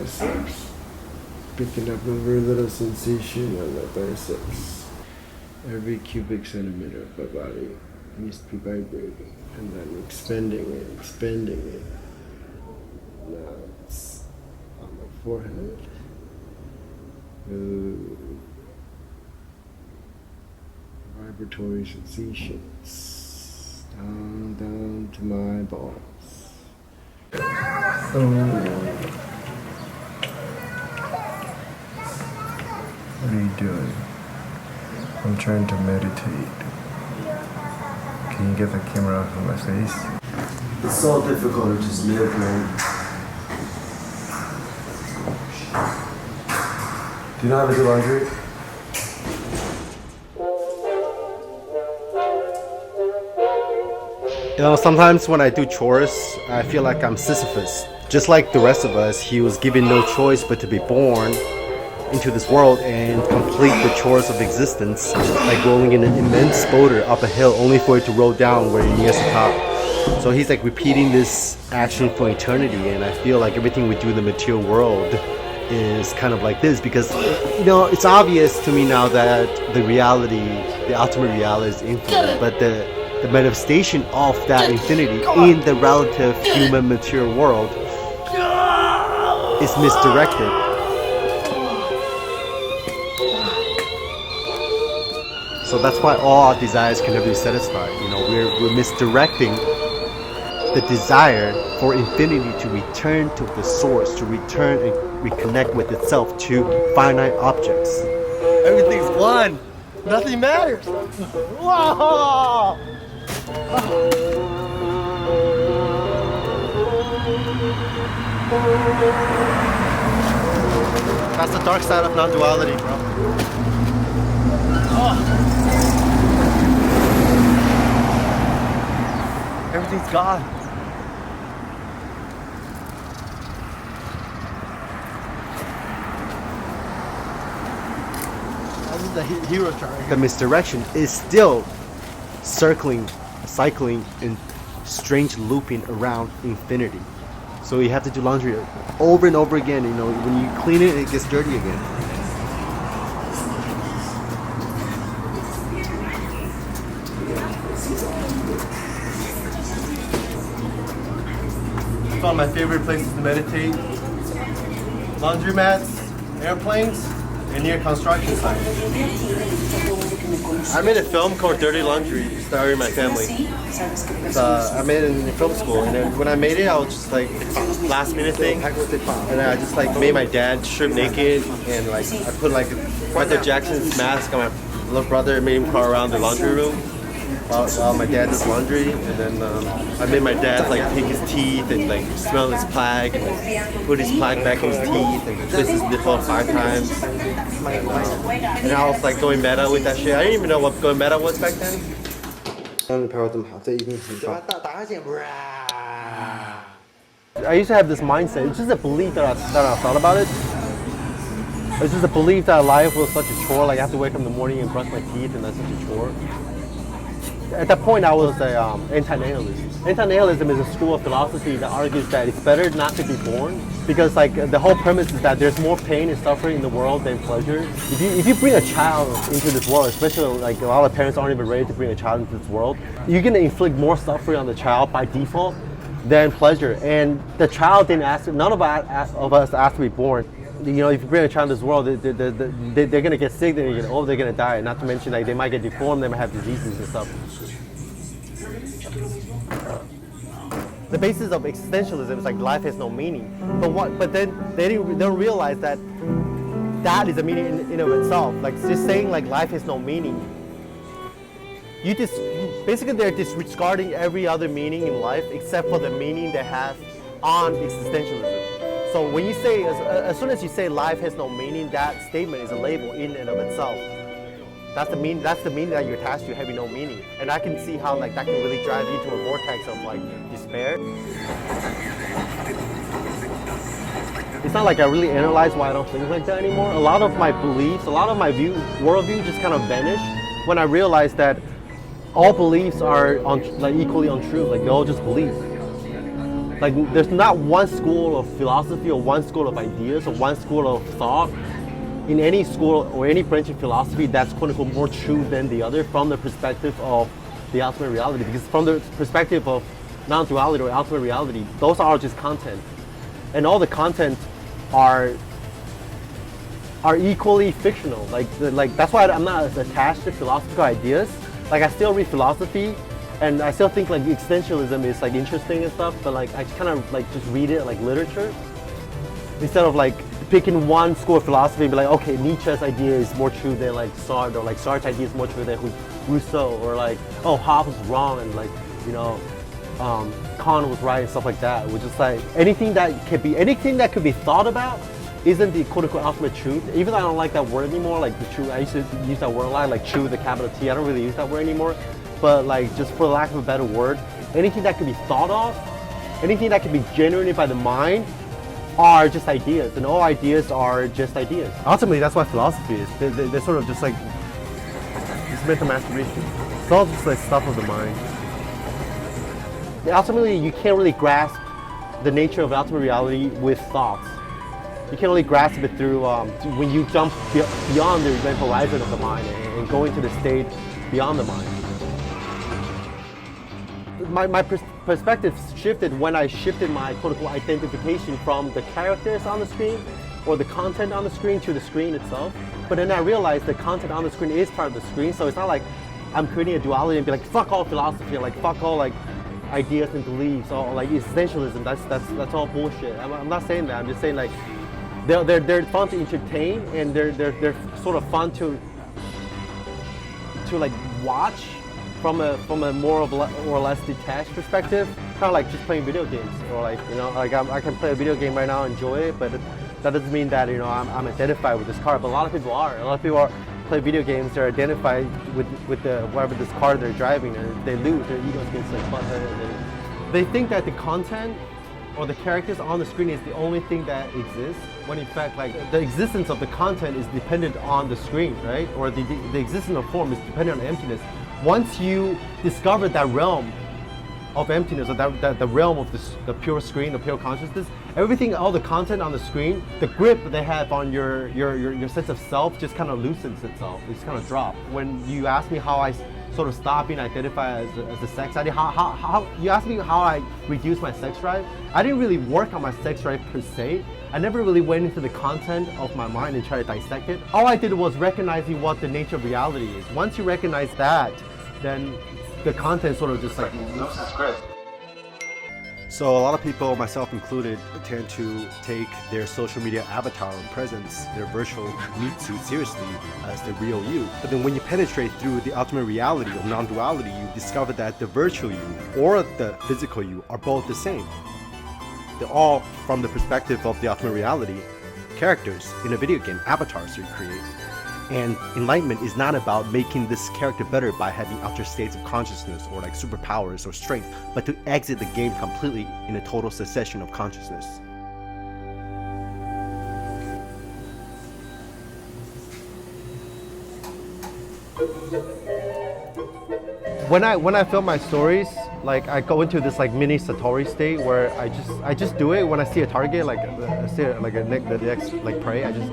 biceps. Picking up every little sensation on the biceps. Every cubic centimeter of my body needs to be vibrating, and then expanding it. Now it's on my forehead. Vibratory sensations down to my balls. What are you doing? I'm trying to meditate. Can you get the camera off of my face? It's so difficult to just live, man. Do you know how to do laundry? You know, sometimes when I do chores, I feel like I'm Sisyphus. Just like the rest of us, he was given no choice but to be born into this world and complete the chores of existence, like rolling in an immense boulder up a hill only for it to roll down where he gets to the top. So he's like repeating this action for eternity, and I feel like everything we do in the material world is kind of like this, because, you know, it's obvious to me now that the ultimate reality is infinite, but the manifestation of that infinity in the relative human material world is misdirected. So that's why all our desires can never be satisfied. You know, we're misdirecting the desire for infinity to return to the source, to return and reconnect with itself to finite objects. Everything's one. Nothing matters. Whoa! That's the dark side of non-duality, bro. Everything's gone. This is the hero chart. The misdirection is still cycling and strange looping around infinity. So you have to do laundry over and over again. You know, when you clean it, it gets dirty again. One of my favorite places to meditate: laundromats, airplanes, and near construction sites. I made a film called Dirty Laundry, starring my family. I made it in film school, and then when I made it, I was just like last minute thing, and I just like made my dad strip naked, and like I put like Michael Jackson's mask on my little brother and made him crawl around the laundry room while my dad does laundry, and then I made my dad like take his teeth and like smell his plaque and like, put his plaque back in his teeth and twist his nipple 5 times. And I was like going meta with that shit. I didn't even know what going meta was back then. I used to have this mindset. It's just a belief that I thought about it. It's just a belief that life was such a chore. Like I have to wake up in the morning and brush my teeth, and that's such a chore. At that point, I was a anti-nihilist. Anti-nihilism is a school of philosophy that argues that it's better not to be born, because like the whole premise is that there's more pain and suffering in the world than pleasure. If you bring a child into this world, especially like a lot of parents aren't even ready to bring a child into this world, you're gonna inflict more suffering on the child by default than pleasure. And the child didn't ask. None of us asked to be born. You know, if you bring a child into this world, they're gonna get sick, they're gonna get old, they're gonna die. Not to mention, like, they might get deformed, they might have diseases and stuff. The basis of existentialism is like life has no meaning. But then they don't realize that that is a meaning in of itself. Like just saying like life has no meaning. Basically they're disregarding every other meaning in life except for the meaning they have on existentialism. So when you say, as soon as you say life has no meaning, that statement is a label in and of itself. That's the meaning that you're attached to having no meaning. And I can see how like that can really drive you into a vortex of like despair. It's not like I really analyze why I don't think like that anymore. A lot of my beliefs, a lot of my worldview just kind of vanish when I realize that all beliefs are equally untrue. Like they're all just beliefs. Like there's not one school of philosophy or one school of ideas or one school of thought in any school or any branch of philosophy that's quote unquote more true than the other from the perspective of the ultimate reality. Because from the perspective of non-duality or ultimate reality, those are just content. And all the content are equally fictional. Like that's why I'm not as attached to philosophical ideas. Like I still read philosophy, and I still think like existentialism is like interesting and stuff. But like I kind of like just read it like literature instead of like picking one school of philosophy and be like, okay, Nietzsche's idea is more true than like Sartre, or like Sartre's idea is more true than Rousseau, or like, oh, Hobbes was wrong and like, you know, Kant was right and stuff like that. Which is like anything that could be thought about isn't the quote unquote ultimate truth. Even though I don't like that word anymore, like the truth, I used to use that word a lot, like true with a capital T. I don't really use that word anymore. But like, just for lack of a better word, anything that could be thought of, anything that can be generated by the mind are just ideas, and all ideas are just ideas. Ultimately, that's what philosophy is. They're sort of just like, it's mental masturbation. It's all just like stuff of the mind. Ultimately, you can't really grasp the nature of ultimate reality with thoughts. You can't really grasp it through when you jump beyond the mental horizon of the mind and go into the state beyond the mind. My perspective shifted when I shifted my quote-unquote identification from the characters on the screen or the content on the screen to the screen itself. But then I realized the content on the screen is part of the screen, so it's not like I'm creating a duality and be like, fuck all philosophy, like fuck all like ideas and beliefs, or like existentialism. That's all bullshit. I'm not saying that. I'm just saying like they're fun to entertain, and they're sort of fun to like watch from a more or less detached perspective, kind of like just playing video games, or like, you know, like I can play a video game right now, enjoy it, but that doesn't mean that, you know, I'm identified with this car. But a lot of people are. A lot of people play video games. They're identified with the whatever this car they're driving, and they lose. Their egos gets like butthurt. They think that the content or the characters on the screen is the only thing that exists, when in fact, like, the existence of the content is dependent on the screen, right? Or the existence of form is dependent on emptiness. Once you discover that realm of emptiness, or the realm of the pure screen, the pure consciousness, everything, all the content on the screen, the grip they have on your sense of self just kind of loosens itself. It's kind of dropped. When you ask me how I sort of stop being identified as a sex addict, how you ask me how I reduce my sex drive, I didn't really work on my sex drive per se. I never really went into the content of my mind and tried to dissect it. All I did was recognizing what the nature of reality is. Once you recognize that, then the content sort of just like loses grip. So a lot of people, myself included, tend to take their social media avatar and presence, their virtual meat suit, seriously as the real you. But then when you penetrate through the ultimate reality of non-duality, you discover that the virtual you or the physical you are both the same. They're all from the perspective of the ultimate reality, characters in a video game, avatars you create. And enlightenment is not about making this character better by having altered states of consciousness or like superpowers or strength, but to exit the game completely in a total cessation of consciousness. When I film my stories, like I go into this like mini Satori state where I just do it when I see a target, like I see like the next like prey, I just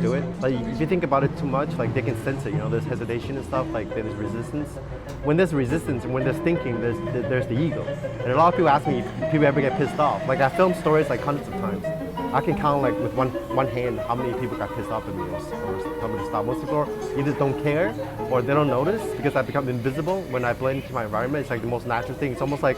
do it. Like if you think about it too much, like they can sense it, you know, there's hesitation and stuff, like there's resistance. When there's resistance and when there's thinking, there's the ego. And a lot of people ask me if people ever get pissed off. Like I film stories like hundreds of times. I can count like with one hand how many people got pissed off at me or tell me to stop. Most people either don't care or they don't notice because I become invisible when I blend into my environment. It's like the most natural thing. It's almost like,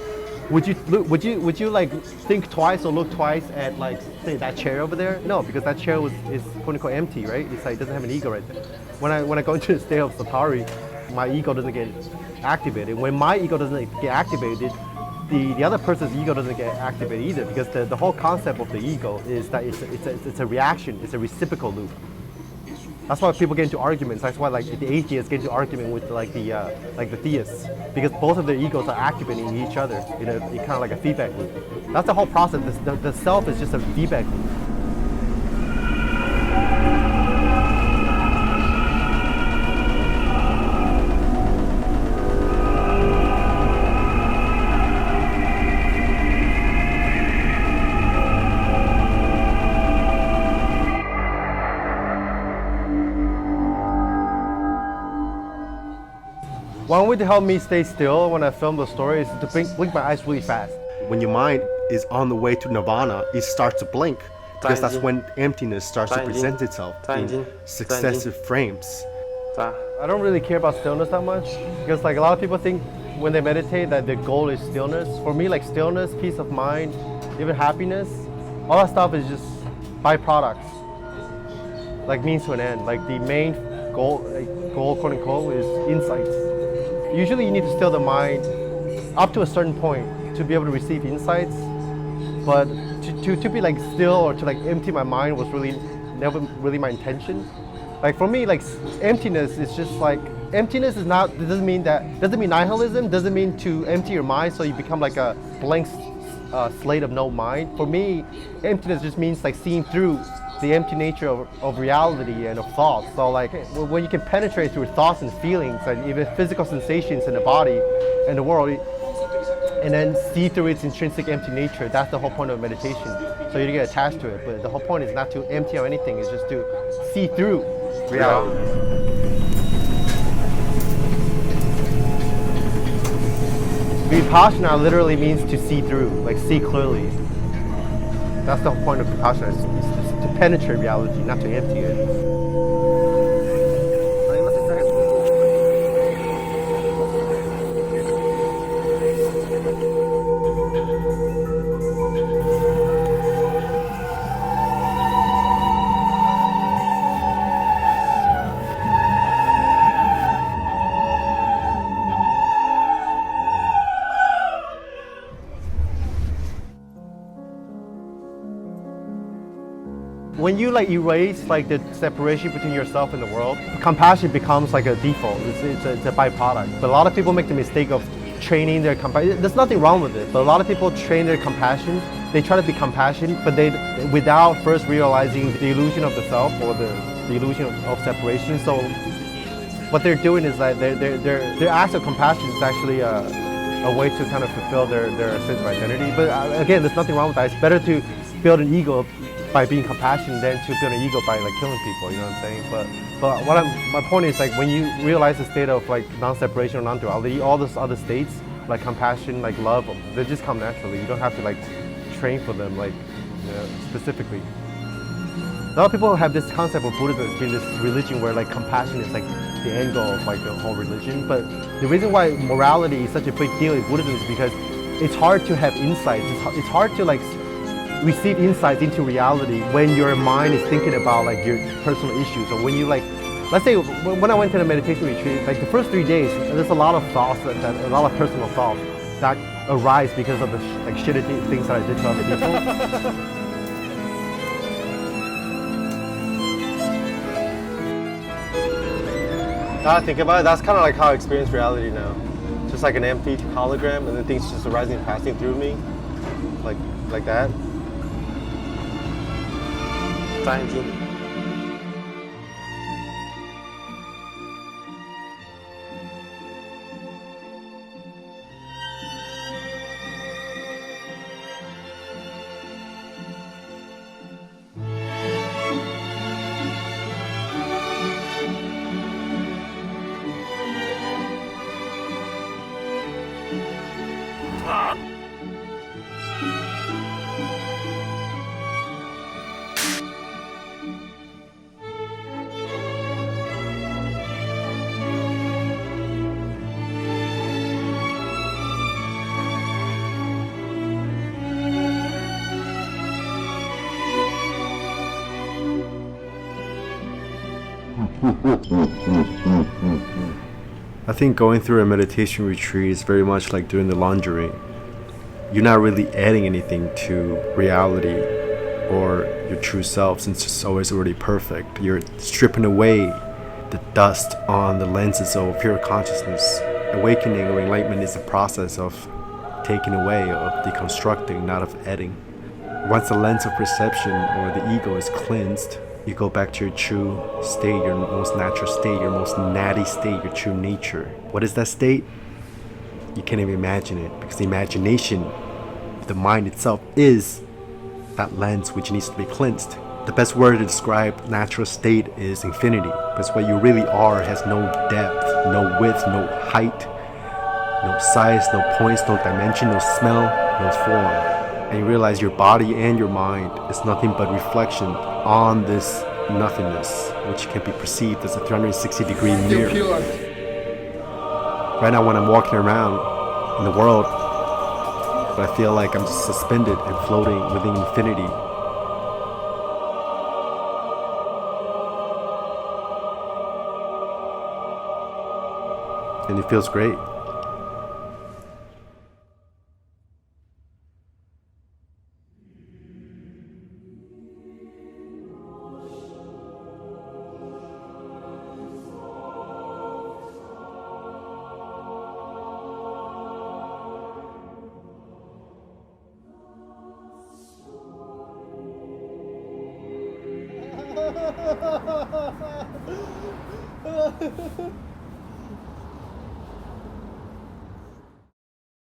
would you like think twice or look twice at like say that chair over there? No, because that chair is quote unquote empty, right? It's like it doesn't have an ego right there. When I go into the state of Satori, my ego doesn't get activated. When my ego doesn't get activated, the other person's ego doesn't get activated either, because the whole concept of the ego is that it's a reaction, it's a reciprocal loop. That's why people get into arguments. That's why like the atheists get into argument with like the theists, because both of their egos are activating each other in kind of like a feedback loop. That's the whole process. The self is just a feedback loop. One way to help me stay still when I film the story is to blink my eyes really fast. When your mind is on the way to nirvana, it starts to blink because that's when emptiness starts to present itself in successive frames. I don't really care about stillness that much because like a lot of people think when they meditate that their goal is stillness. For me, like stillness, peace of mind, even happiness, all that stuff is just byproducts, like means to an end. Like the main goal, quote unquote, is insights. Usually you need to still the mind up to a certain point to be able to receive insights, but to be like still or to like empty my mind was really never really my intention. Like for me, like emptiness is just like, emptiness is not, it doesn't mean nihilism, doesn't mean to empty your mind so you become like a blank slate of no mind. For me, emptiness just means like seeing through the empty nature of reality and of thoughts. So like when you can penetrate through thoughts and feelings and even physical sensations in the body and the world, and then see through its intrinsic empty nature, that's the whole point of meditation. So you don't get attached to it, but the whole point is not to empty out anything, it's just to see through reality. Vipassana literally means to see through, like see clearly. That's the whole point of Vipassana, is to penetrate reality, not to empty it. When you like erase like the separation between yourself and the world, compassion becomes like a default. It's a byproduct. But a lot of people make the mistake of training their compassion. There's nothing wrong with it, but a lot of people train their compassion. They try to be compassionate, but they without first realizing the illusion of the self or the illusion of separation. So what they're doing is that their act of compassion is actually a way to kind of fulfill their sense of identity. But again, there's nothing wrong with that. It's better to build an ego by being compassionate than to build an ego by like killing people, you know what I'm saying? But my point is like when you realize the state of like non-separation or non-duality, all those other states like compassion, like love, they just come naturally. You don't have to like train for them like specifically. A lot of people have this concept of Buddhism as being this religion where like compassion is like the end goal of like the whole religion. But the reason why morality is such a big deal in Buddhism is because it's hard to have insights. It's hard to like receive insights into reality when your mind is thinking about like your personal issues, or when you like, let's say when I went to the meditation retreat, like the first 3 days, there's a lot of thoughts, a lot of personal thoughts that arise because of the like shitty things that I did to other people. Now I think about it, that's kind of like how I experience reality now. Just like an empty hologram, and then things just arising and passing through me, like that. Thank you. I think going through a meditation retreat is very much like doing the laundry. You're not really adding anything to reality or your true self, since it's always already perfect. You're stripping away the dust on the lenses of pure consciousness. Awakening or enlightenment is a process of taking away, of deconstructing, not of adding. Once the lens of perception or the ego is cleansed, you go back to your true state, your most natural state, your most natty state, your true nature. What is that state? You can't even imagine it, because the imagination, the mind itself, is that lens which needs to be cleansed. The best word to describe natural state is infinity, because what you really are has no depth, no width, no height, no size, no points, no dimension, no smell, no form. And you realize your body and your mind is nothing but reflection on this nothingness, which can be perceived as a 360-degree mirror. Right now when I'm walking around in the world, but I feel like I'm just suspended and floating within infinity. And it feels great.